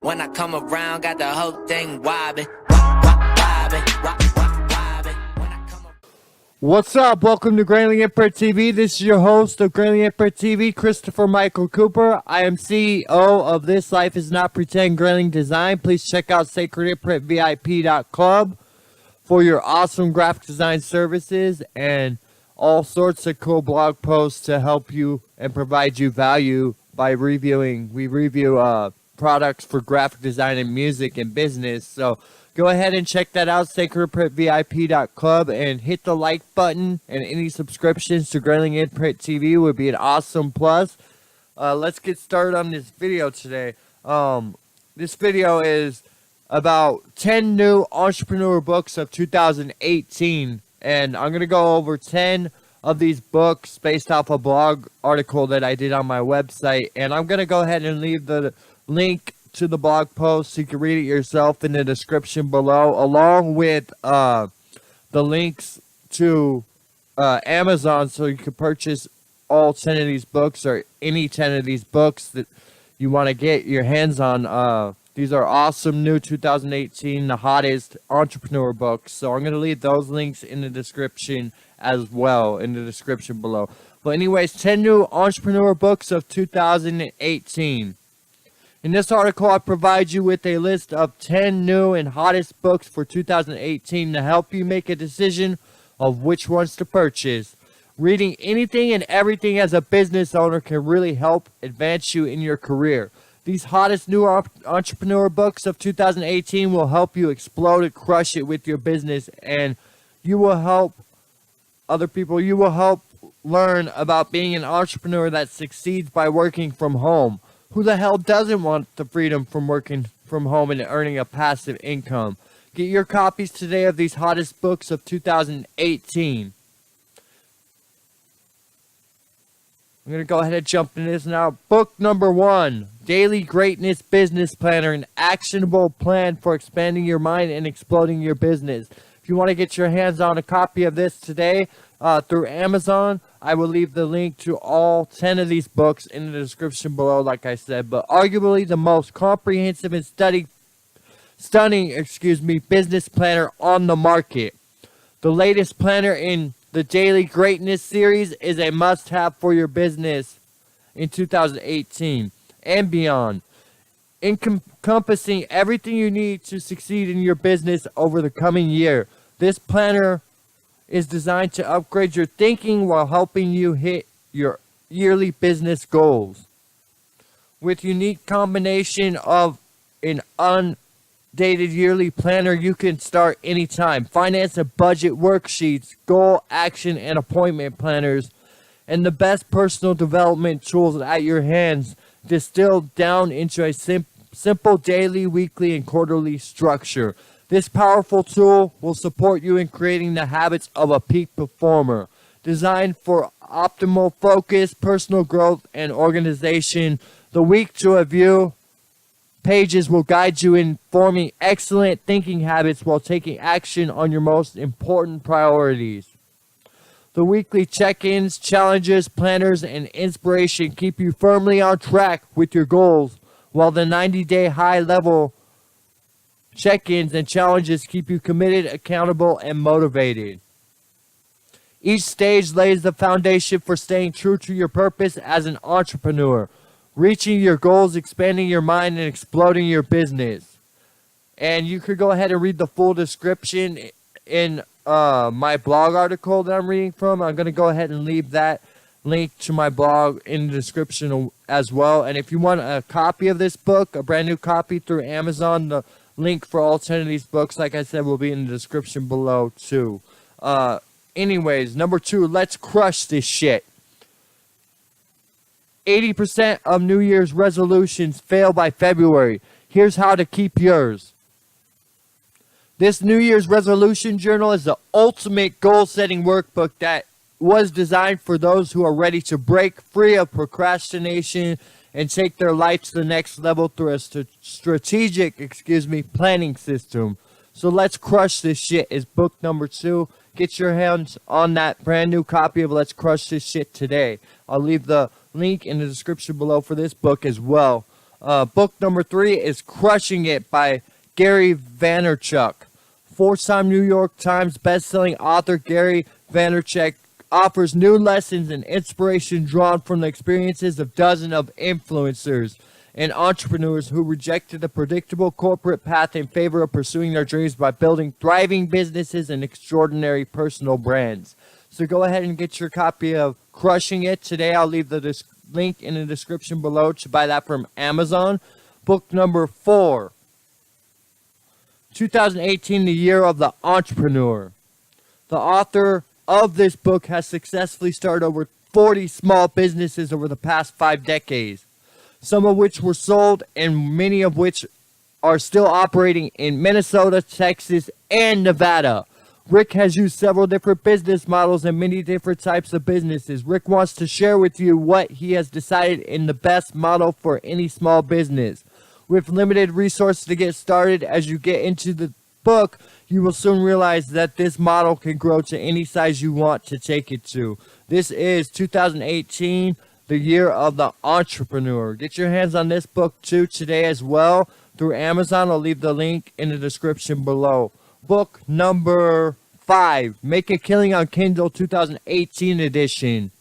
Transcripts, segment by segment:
When I come around, got the whole thing wobbling, wobbling. What's up? Welcome to Grayling Imprint TV. This is your host of Grayling Imprint TV, Christopher Michael Cooper. I am CEO of This Life Is Not Pretend Grayling Design. Please check out sacredimprintvip.club for your awesome graphic design services and all sorts of cool blog posts to help you and provide you value by reviewing. We review products for graphic design and music and business. So go ahead and check that out, sacredimprintvip.club, and hit the like button, and any subscriptions to Grayling Imprint TV would be an awesome plus. Let's get started on this video today. This video is about 10 new entrepreneur books of 2018, and I'm going to go over 10 of these books based off a blog article that I did on my website, and I'm going to go ahead and leave the link to the blog post so you can read it yourself in the description below, along with the links to Amazon so you can purchase all 10 of these books or any 10 of these books that you want to get your hands on. These are awesome new 2018, the hottest entrepreneur books. So I'm going to leave those links in the description as well, in the description below. But anyways, 10 new entrepreneur books of 2018. In this article, I provide you with a list of 10 new and hottest books for 2018 to help you make a decision of which ones to purchase. Reading anything and everything as a business owner can really help advance you in your career. These hottest new entrepreneur books of 2018 will help you explode and crush it with your business, and you will help other people. You will help learn about being an entrepreneur that succeeds by working from home. Who the hell doesn't want the freedom from working from home and earning a passive income? Get your copies today of these hottest books of 2018. I'm going to go ahead and jump into this now. Book number 1, Daily Greatness Business Planner, an actionable plan for expanding your mind and exploding your business. If you want to get your hands on a copy of this today through Amazon, I will leave the link to all 10 of these books in the description below, like I said. But arguably the most comprehensive and stunning business planner on the market. The latest planner in the Daily Greatness series is a must-have for your business in 2018 and beyond, encompassing everything you need to succeed in your business over the coming year. This planner is designed to upgrade your thinking while helping you hit your yearly business goals. With unique combination of an undated yearly planner, you can start anytime. Finance and budget worksheets, goal, action, and appointment planners, and the best personal development tools at your hands, distilled down into a simple daily, weekly, and quarterly structure. This powerful tool will support you in creating the habits of a peak performer. Designed for optimal focus, personal growth, and organization, the week to review pages will guide you in forming excellent thinking habits while taking action on your most important priorities. The weekly check-ins, challenges, planners, and inspiration keep you firmly on track with your goals, while the 90-day high-level check-ins and challenges keep you committed, accountable, and motivated. Each stage lays the foundation for staying true to your purpose as an entrepreneur, reaching your goals, expanding your mind, and exploding your business. And you could go ahead and read the full description in my blog article that I'm reading from. I'm going to go ahead and leave that link to my blog in the description as well. And if you want a copy of this book, a brand new copy through Amazon, the link for all 10 of these books, like I said, will be in the description below too. Anyways, number 2, let's crush this shit. 80% of New Year's resolutions fail by February. Here's how to keep yours. This New Year's resolution journal is the ultimate goal-setting workbook that was designed for those who are ready to break free of procrastination and take their life to the next level through a strategic planning system. So let's crush this shit is book number 2. Get your hands on that brand new copy of Let's Crush This Shit today. I'll leave the link in the description below for this book as well. Book number 3 is Crushing It by Gary Vaynerchuk. Four-time New York Times bestselling author Gary Vaynerchuk offers new lessons and inspiration drawn from the experiences of dozens of influencers and entrepreneurs who rejected the predictable corporate path in favor of pursuing their dreams by building thriving businesses and extraordinary personal brands. So go ahead and get your copy of Crushing It today. I'll leave the link in the description below to buy that from Amazon. Book number 4, 2018, the year of the entrepreneur. The author of this book has successfully started over 40 small businesses over the past 5 decades, some of which were sold and many of which are still operating in Minnesota, Texas, and Nevada. Rick has used several different business models and many different types of businesses. Rick wants to share with you what he has decided in the best model for any small business. With limited resources to get started, as you get into the book, you will soon realize that this model can grow to any size you want to take it to. This is 2018, the year of the entrepreneur. Get your hands on this book too today as well through Amazon. I'll leave the link in the description below. Book number 5, Make a Killing on Kindle 2018 edition.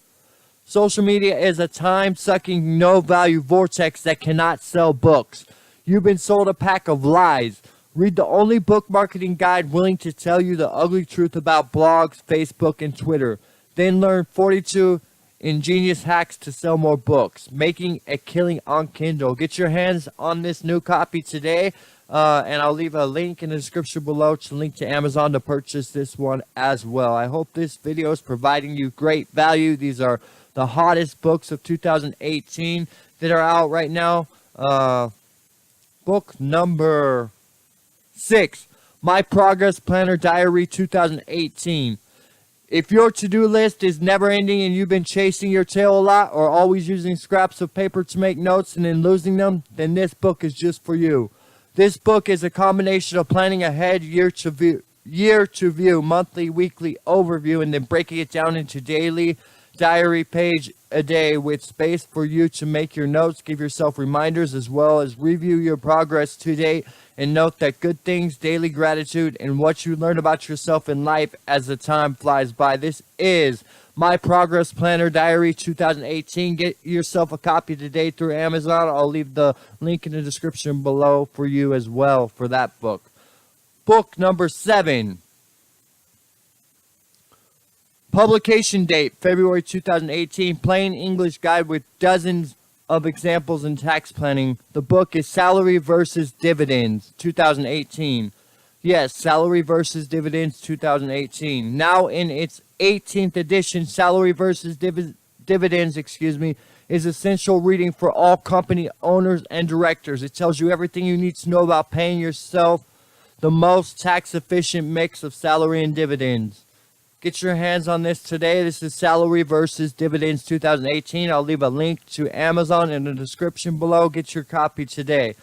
Social media is a time-sucking, no-value vortex that cannot sell books. You've been sold a pack of lies. Read the only book marketing guide willing to tell you the ugly truth about blogs, Facebook, and Twitter. Then learn 42 ingenious hacks to sell more books. Making a Killing on Kindle. Get your hands on this new copy today. And I'll leave a link in the description below to link to Amazon to purchase this one as well. I hope this video is providing you great value. These are the hottest books of 2018 that are out right now. Book number 6, My Progress Planner Diary 2018. If your to-do list is never ending and you've been chasing your tail a lot or always using scraps of paper to make notes and then losing them, then this book is just for you. This book is a combination of planning ahead, year to view, monthly, weekly overview, and then breaking it down into daily diary page a day with space for you to make your notes, give yourself reminders, as well as review your progress to date and note that good things, daily gratitude, and what you learn about yourself in life as the time flies by. This is My Progress Planner Diary 2018. Get yourself a copy today through Amazon. I'll leave the link in the description below for you as well for that book. Book number 7. Publication date, February 2018. Plain English guide with dozens of examples in tax planning. The book is Salary versus Dividends 2018. Yes, Salary versus Dividends 2018. Now in its 18th edition, Salary versus Dividends, is essential reading for all company owners and directors. It tells you everything you need to know about paying yourself the most tax-efficient mix of salary and dividends. Get your hands on this today. This is Salary versus Dividends 2018. I'll leave a link to Amazon in the description below. Get your copy today.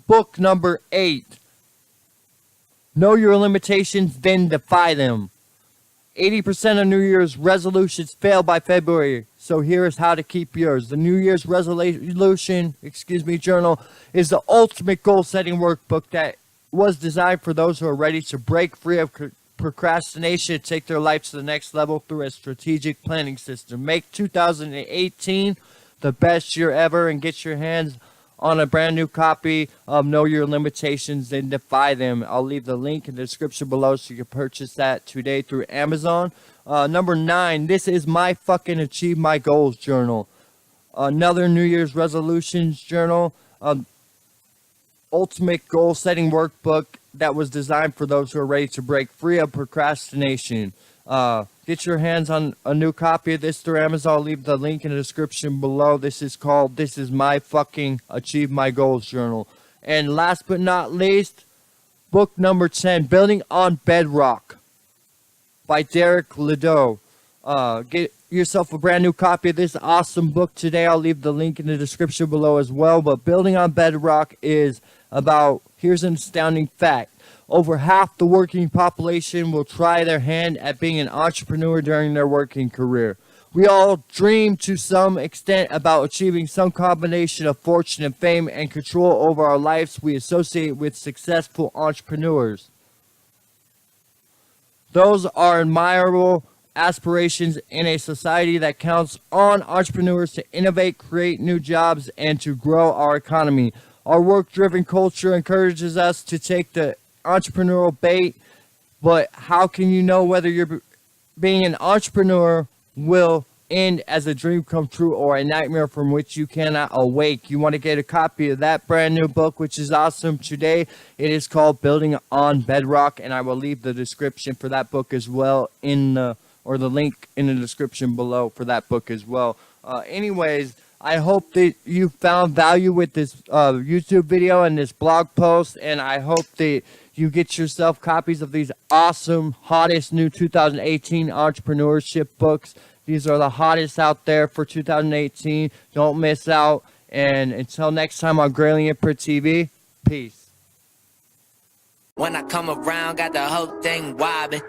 Book number 8. Know your limitations, then defy them. 80% of New Year's resolutions fail by February, so here is how to keep yours. The New Year's resolution, journal is the ultimate goal-setting workbook that was designed for those who are ready to break free of procrastination and take their life to the next level through a strategic planning system. Make 2018 the best year ever and get your hands on a brand new copy of Know Your Limitations and Defy Them. I'll leave the link in the description below so you can purchase that today through Amazon. Number 9, this is My Fucking Achieve My Goals journal. Another New Year's resolutions journal. Ultimate goal setting workbook that was designed for those who are ready to break free of procrastination. Get your hands on a new copy of this through Amazon. I'll leave the link in the description below. This is My Fucking Achieve My Goals journal. And last but not least, book number 10, Building on Bedrock by Derek Ledoux. Get yourself a brand new copy of this awesome book today. I'll leave the link in the description below as well. But Building on Bedrock is about, here's an astounding fact. Over half the working population will try their hand at being an entrepreneur during their working career. We all dream to some extent about achieving some combination of fortune and fame and control over our lives we associate with successful entrepreneurs. Those are admirable aspirations in a society that counts on entrepreneurs to innovate, create new jobs, and to grow our economy. Our work-driven culture encourages us to take the entrepreneurial bait, but how can you know whether you're being an entrepreneur will end as a dream come true or a nightmare from which you cannot awake? You want to get a copy of that brand new book, which is awesome today. It is called Building on Bedrock, and I will leave the description for that book as well the link in the description below for that book as well. Anyways, I hope that you found value with this YouTube video and this blog post, and I hope that you get yourself copies of these awesome, hottest new 2018 entrepreneurship books. These are the hottest out there for 2018. Don't miss out. And until next time on Grayling Imprint TV, peace. When I come around, got the whole thing wobbling.